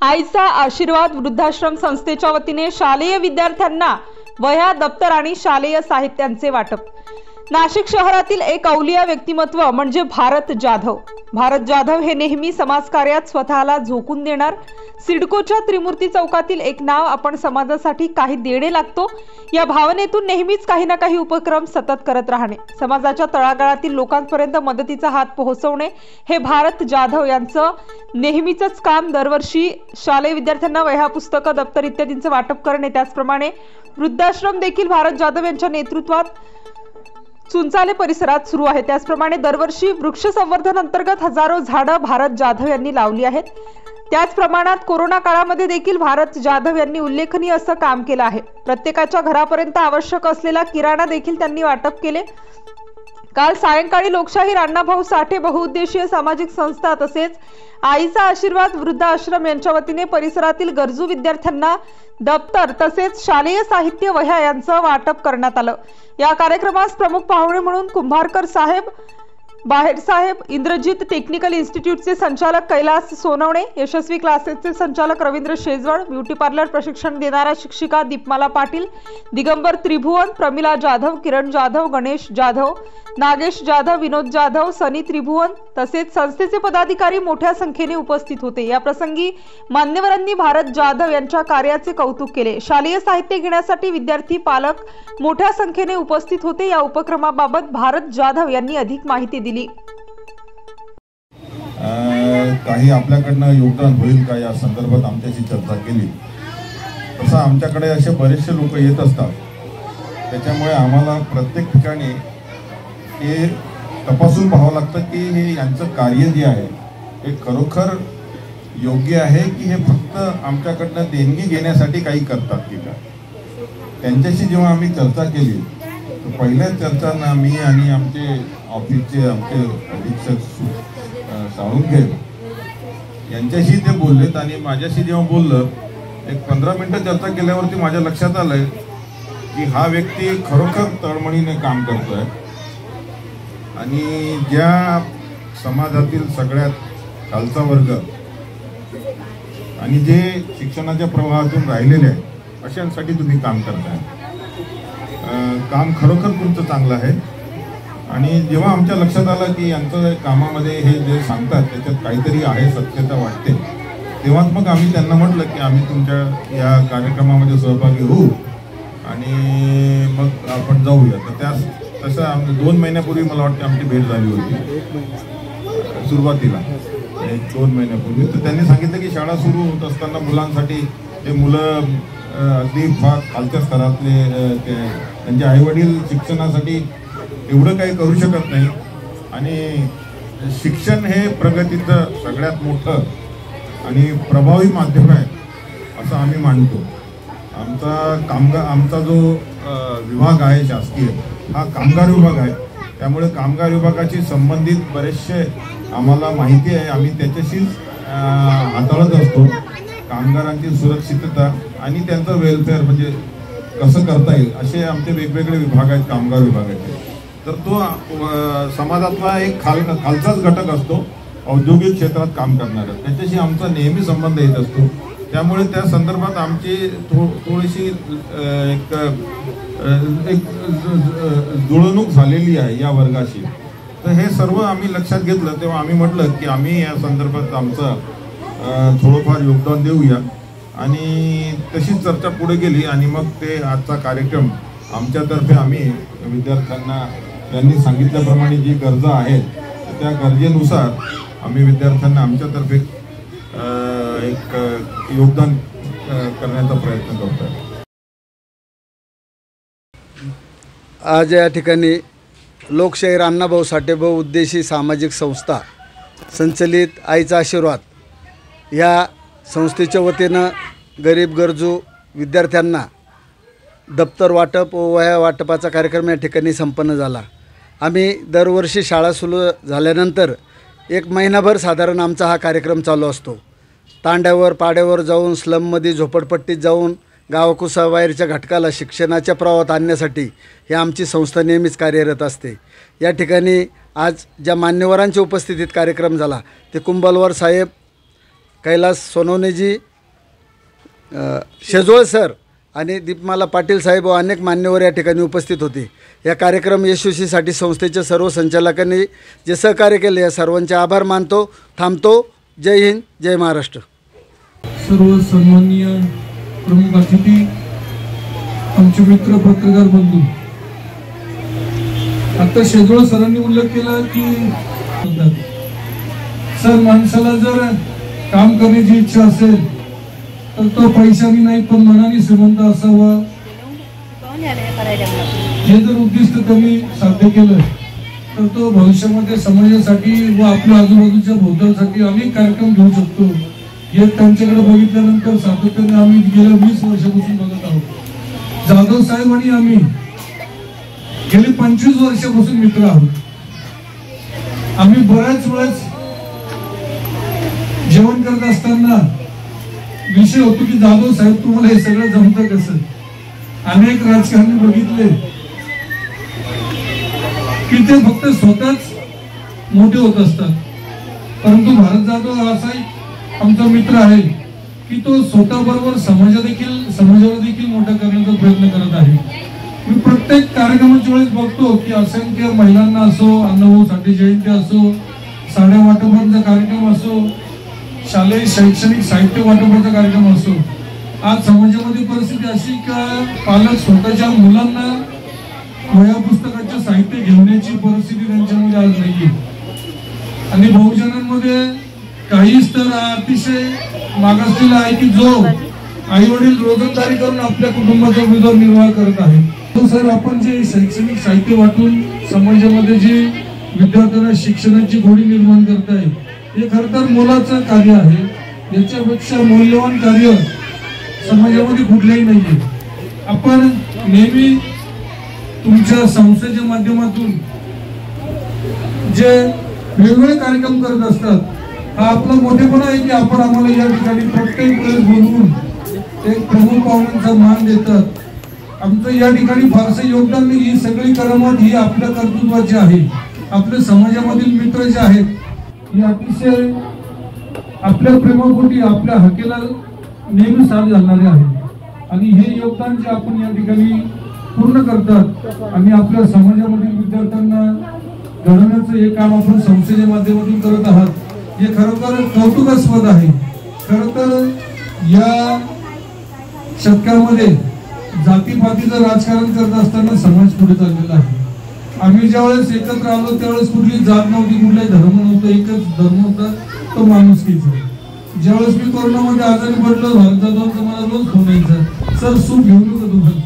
आईचा आशीर्वाद वृद्धाश्रम संस्थेच्या वतीने शालेय विद्यार्थ्यांना वह्या, दप्तर आणि शालेय साहित्यांचे वाटप। नाशिक शहरातील एक अवलिया व्यक्तिमत्व म्हणजे भारत जाधव। भारत जाधव हे नेहमी समाजकार्यात स्वतःला झोकून देणार। सिडकोच्या त्रिमूर्ती चौकातील एक नाव आपण समाजासाठी काही देणे लागतो या भावनेतून नेहमीच काही ना काही उपक्रम सतत करत राहणे, समाजाच्या तळागाळातील लोकांपर्यंत मदतीचा हात पोहोचवणे हे भारत जाधव यांचं नेहमीचंच काम। दरवर्षी शालेय विद्यार्थ्यांना वह्या, पुस्तकं, दप्तर इत्यादींचे वाटप करणे, त्याचप्रमाणे वृद्धाश्रम देखील भारत जाधव यांच्या नेतृत्वात चुंचाले परिसरात सुरू आहे। त्याचप्रमाणे दरवर्षी वृक्ष संवर्धन अंतर्गत हजारो झाडं भारत जाधव यांनी लावली आहेत। त्याच प्रमाणात कोरोना काळामध्ये देखील भारत जाधव यांनी उल्लेखनीय असं काम केलं आहे। प्रत्येकाच्या घरापर्यंत आवश्यक असलेला किराणा देखील त्यांनी वाटप केले। काल सायंकाळी लोकशाहीर अण्णाभाऊ साठे बहुउद्देशीय सामाजिक संस्था तसेच आईचा आशीर्वाद वृद्धाश्रम यांच्या वतीने परिसरातील गरजू विद्यार्थ्यांना दप्तर तसेच शालेय साहित्य, वह्या यांचं वाटप करण्यात आलं। या कार्यक्रमास प्रमुख पाहुणे म्हणून कुंभारकर साहेब, बाहेर साहेब, इंद्रजित टेक्निकल इन्स्टिट्यूटचे संचालक कैलास सोनवणे, यशस्वी क्लासेसचे संचालक रवींद्र शेजवळ, ब्युटी पार्लर प्रशिक्षण देणाऱ्या शिक्षिका दीपमाला पाटील, दिगंबर त्रिभुवन, प्रमिला जाधव, किरण जाधव, गणेश जाधव, नागेश जाधव, विनोद जाधव, सनी त्रिभुवन तसेच संस्थेचे पदाधिकारी मोठ्या संख्येने उपस्थित होते। या प्रसंगी मान्यवरांनी भारत जाधव यांच्या कार्याचे कौतुक केले। शालेय साहित्य घेण्यासाठी विद्यार्थी, पालक मोठ्या संख्येने उपस्थित होते। या उपक्रमाबाबत भारत जाधव यांनी अधिक माहिती दिली। काही आपल्याकडनं योगदान होईल का या संदर्भात आमच्याशी चर्चा केली। तसं आमच्याकडे असे बरेचसे लोक येत असतात, त्याच्यामुळे आम्हाला प्रत्येक ठिकाणी हे तपासून पाहावं लागतं की हे यांचं कार्य जे आहे हे खरोखर योग्य आहे की हे फक्त आमच्याकडनं देणगी घेण्यासाठी काही करतात की काय। त्यांच्याशी जेव्हा आम्ही चर्चा केली तर पहिल्या चर्चांना मी आणि आमचे ऑफिसचे आमचे अधीक्षक साळुंखे यांच्याशी ते बोललेत आणि माझ्याशी जेव्हा बोललं, एक 15 मिनिटं चर्चा केल्यावरती माझ्या लक्षात आलं की हा व्यक्ती खरोखर तळमळीने काम करतोय आणि ज्या समाजातील सगळ्यात खालचा वर्ग आणि जे शिक्षणाच्या प्रवाहातून राहिलेले आहेत अशांसाठी तुम्ही काम करताय। काम खरोखर तुमचं चांगलं आहे आणि जेव्हा आमच्या लक्षात आलं की यांचं कामामध्ये हे जे सांगतात त्याच्यात काहीतरी आहे, सत्यता वाटते, तेव्हाच मग आम्ही त्यांना म्हटलं की आम्ही तुमच्या या कार्यक्रमामध्ये सहभागी होऊ आणि मग आपण जाऊया। तर तसं 2 महिन्यापूर्वी मला वाटतं आमची भेट झाली होती सुरुवातीला, 1-2 महिन्यापूर्वी। तर त्यांनी सांगितलं की शाळा सुरू होत असताना मुलांसाठी ते मुलं अगदी फार खालच्या स्तरातले त्यांचे आईवडील शिक्षणासाठी एवढं काही करू शकत नाही आणि शिक्षण हे प्रगतीचं सगळ्यात मोठं आणि प्रभावी माध्यम आहे असं आम्ही मानतो। आमचा जो विभाग आहे शासकीय हा कामगार विभाग आहे, त्यामुळे कामगार विभागाशी संबंधित बरेचसे आम्हाला माहिती आहे। आम्ही त्याच्याशीच हाताळत असतो। कामगारांची सुरक्षितता आणि त्यांचं वेलफेअर म्हणजे कसं करता येईल असे आमचे वेगवेगळे विभाग आहेत कामगार विभागाचे। तर तो समाजातला एक खालचाच घटक असतो, औद्योगिक क्षेत्रात काम करणारा, त्याच्याशी आमचा नेहमी संबंध येत असतो। त्यामुळे त्या संदर्भात आमची थोडीशी एक जुळवणूक झालेली आहे या वर्गाशी। तर हे सर्व आम्ही लक्षात घेतलं तेव्हा आम्ही म्हटलं की आम्ही या संदर्भात आमचं थोडंफार योगदान देऊया आणि तशीच चर्चा पुढे गेली आणि मग ते आजचा कार्यक्रम आमच्यातर्फे आम्ही विद्यार्थ्यांना त्यांनी सांगितल्याप्रमाणे जी गरजा आहेत त्या गरजेनुसार आम्ही विद्यार्थ्यांना आमच्यातर्फे एक योगदान करण्याचा प्रयत्न करतो। आज या ठिकाणी लोकशाहीर अण्णाभाऊ साठे बहुउद्देशीय सामाजिक संस्था संचलित आईचा आशीर्वाद या संस्थेच्या वतीनं गरीब गरजू विद्यार्थ्यांना दप्तर वाटप व वह्या वाटपाचा कार्यक्रम या ठिकाणी संपन्न झाला। आम्ही दरवर्षी शाळा सुरू झाल्यानंतर 1 महिनाभर साधारण आमचा हा कार्यक्रम चालू असतो। तांड्यावर पाड्यावर जाऊन, स्लममध्ये झोपडपट्टीत जाऊन गावकुसाबाहेरच्या घटकाला शिक्षणाच्या प्रवाहात आणण्यासाठी ही आमची संस्था नेहमीच कार्यरत असते। या ठिकाणी आज ज्या मान्यवरांच्या उपस्थितीत कार्यक्रम झाला ते कुंभारकर साहेब, कैलास सोनवणेजी, शेजवळ सर आणि दीपमाला पाटील साहेब व अनेक मान्यवर या ठिकाणी उपस्थित होते। या कार्यक्रम यशस्वीसाठी संस्थेच्या सर्व संचालकांनी जे सहकार्य केले या सर्वांचे आभार मानतो। थांबतो। जय हिंद, जय महाराष्ट्र। सर्व सन्माननीय प्रमुख अतिथी, आमचे मित्र पत्रकार बंधू, आता शेजवळ सरांनी उल्लेख केला की सर माणसाला जर काम करण्याची इच्छा असेल तर तो पैशाने नाही पण मनाने श्रीमंत असावा। हे जर उद्दिष्ट त्यांनी साध्य केलं तर तो भविष्यामध्ये समाजासाठी व आपल्या आजूबाजूच्या भोवतालसाठी अनेक कार्यक्रम घेऊ शकतो। हे त्यांच्याकडे बघितल्यानंतर सातत्याने आम्ही गेल्या 20 वर्षापासून बघत आहोत। जाधव साहेब आणि आम्ही गेली 25 वर्षापासून मित्र आहोत। आम्ही बऱ्याच वेळेस जेवण करत असताना विषय होतो की जाधव साहेब तुम्हाला हे सगळं जमतं कसं। अनेक राजकारणी बघितले की ते फक्त स्वतःच मोठे होत असतात, परंतु भारत जाधव असा आमचा मित्र आहे की तो स्वतःबरोबर समाजाला देखील मोठा करण्याचा प्रयत्न करत आहे। मी प्रत्येक कार्यक्रमाच्या वेळेस बघतो की असंख्य महिलांना असो, अण्णाभाऊ साठे जयंती असो, साड्या वाटपाचा कार्यक्रम असो, शालेय शैक्षणिक साहित्य वाटपाचा कार्यक्रम असो, आज समाजामध्ये परिस्थिती अशी का पालक स्वतःच्या मुलांना वह्या पुस्तकाचे साहित्य घेण्याची परिस्थिती त्यांच्यामध्ये आज नाहीये। आणि बहुजनांमध्ये काही स्तर अतिशय मागासलेला आहे की जो आई वडील रोजंदारी करून आपल्या कुटुंबाचा उदरनिर्वाह करत आहे। तो सर आपण जे शैक्षणिक साहित्य वाटून समाजामध्ये जे विद्यार्थ्यांना शिक्षणाची गोडी निर्माण करताय हे खरं तर मोलाचं कार्य आहे। याच्यापेक्षा मौल्यवान कार्य समाजामध्ये कुठलेही नाहीये। आपण नेहमी तुमच्या संस्थेच्या माध्यमातून जे वेगवेगळे कार्यक्रम करत असतात हा आपला मोठेपणा आहे की आपण आम्हाला या ठिकाणी प्रत्येक वेळेस बोलवून एक प्रमुख पाहुण्यांचा मान देतात। आमचं या ठिकाणी फारसे योगदान नाही, ही सगळी करामत ही आपल्या कर्तृत्वाची आहे। आपल्या समाजामधील मित्र जे आहेत हे अतिशय आपल्या प्रेमापोटी आपल्या हक्केला नेहमी साथ घालणारे आहेत आणि हे योगदान जे आपण या ठिकाणी पूर्ण करतात आणि आपल्या समाजामधील विद्यार्थ्यांना घडवण्याचं हे काम आपण संस्थेच्या माध्यमातून करत आहात हे खरोखर कौतुकास्पद आहे। खरं तर या शतकामध्ये जातीपातीचं राजकारण करत असताना समाज पुढे चाललेला आहे। आम्ही ज्यावेळेस एकत्र आलो त्यावेळेस कुठली जात नव्हती, कुठलाही धर्म नव्हता, एकच धर्म होता तो माणुसकीचा। ज्यावेळेस मी कोरोनामध्ये आजारी पडलो भारताचा मला रोज फोन यायचा, सर सूप घेऊन येऊ का तुम्हाला।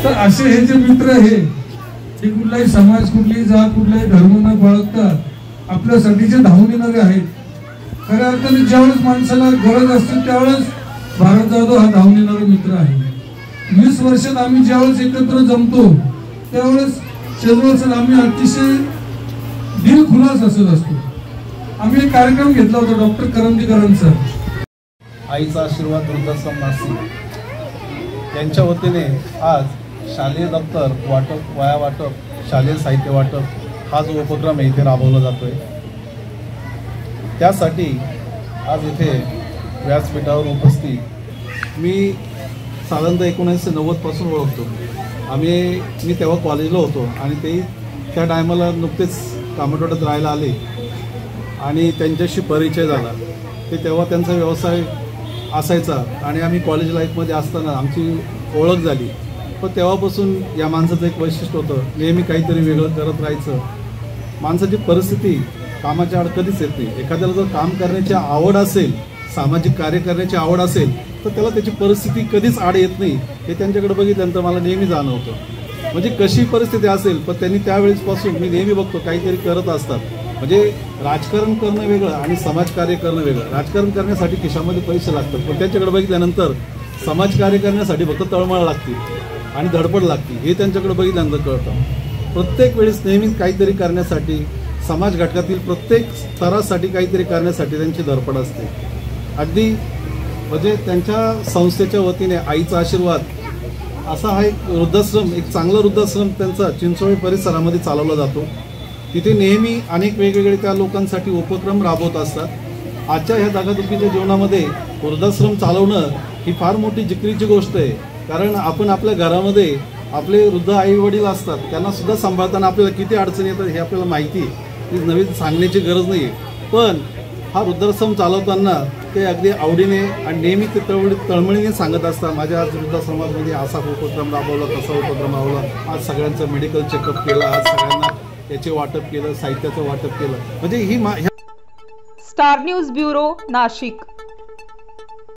तर असे हे जे मित्र हे कुठलाही समाज, कुठलीही जात, कुठलाही धर्म न बाळगता आपल्यासाठी जे धावून येणारे आहेत। खऱ्या अर्थाने ज्यावेळेस माणसाला गरज असते त्यावेळेस भारत जाधव हा धावून येणारा मित्र आहे। 20 वर्षात आम्ही ज्यावेळेस एकत्र जमतो त्यावेळेस शेजवळ सर आम्ही अतिशय दिलखुलास असतो। आम्ही एक कार्यक्रम घेतला होता डॉक्टर करंदीकरांचा, आईचा आशीर्वाद वृद्धाश्रम नाशिक यांच्या वतीने आज शालेय दप्तर वाटप, वह्या वाटप, शालेय साहित्य वाटप हा जो उपक्रम आहे इथे राबवला जातोय। त्यासाठी आज इथे व्यासपीठावर उपस्थित मी साधारणतः 1990 पासून ओळखतो। मी तेव्हा कॉलेजला होतो आणि ते त्या टायमाला नुकतेच कामठवाड्यात राहायला आले आणि त्यांच्याशी परिचय झाला। ते तेव्हा त्यांचा व्यवसाय असायचा आणि आम्ही कॉलेज लाईफमध्ये असताना आमची ओळख झाली। पण तेव्हापासून या माणसाचं एक वैशिष्ट्य होतं, नेहमी काहीतरी वेगळं करत राहायचं। माणसाची परिस्थिती कामाच्या आड कधीच येत नाही। एखाद्याला जर काम करण्याची आवड असेल, सामाजिक कार्य करण्याची आवड असेल तर त्याला त्याची परिस्थिती कधीच आड येत नाही हे त्यांच्याकडे बघितल्यानंतर मला नेहमी जाणवतं। म्हणजे कशी परिस्थिती असेल पण त्यांनी त्यावेळेसपासून मी नेहमी बघतो काहीतरी करत असतात। म्हणजे राजकारण करणं वेगळं आणि समाजकार्य करणं वेगळं। राजकारण करण्यासाठी खिशामध्ये पैसे लागतात पण त्यांच्याकडे बघितल्यानंतर समाजकार्य करण्यासाठी फक्त तळमळ लागते आणि धडपड लागते हे त्यांच्याकडे बघितल्यानंतर कळतं। प्रत्येक वेळेस नेहमीच काहीतरी करण्यासाठी समाज घटकातील प्रत्येक स्तरासाठी काहीतरी करण्यासाठी त्यांची धडपड असते। अगदी म्हणजे त्यांच्या संस्थेच्या वतीने आईचा आशीर्वाद असा हा एक वृद्धाश्रम, एक चांगला वृद्धाश्रम त्यांचा चिंचोळी परिसरामध्ये चालवला जातो। तिथे नेहमी अनेक वेगवेगळे त्या लोकांसाठी उपक्रम राबवत असतात। आजच्या ह्या धकाधकीच्या जीवनामध्ये वृद्धाश्रम चालवणं ही फार मोठी जिकरीची गोष्ट आहे. कारण आपण आपल्या घरामध्ये आपले वृद्ध आई वडील असतात, त्यांना सुद्धा सांभाळताना आपल्याला किती अडचणी येतात हे आपल्याला माहिती, ती नवीन सांगण्याची गरज नाही. पण हा वृद्धाश्रम चालवताना ते अगदी आवडीने आणि नेहमी ते तळमळीने सांगत असतात, माझ्या आज वृद्धाश्रमामध्ये असा उपक्रम राबवला, तसा उपक्रम राबवला, आज सगळ्यांचं मेडिकल चेकअप केलं, आज सगळ्यांना याचे वाटप केलं, साहित्याचं वाटप केलं. म्हणजे ही स्टार न्यूज ब्युरो, नाशिक.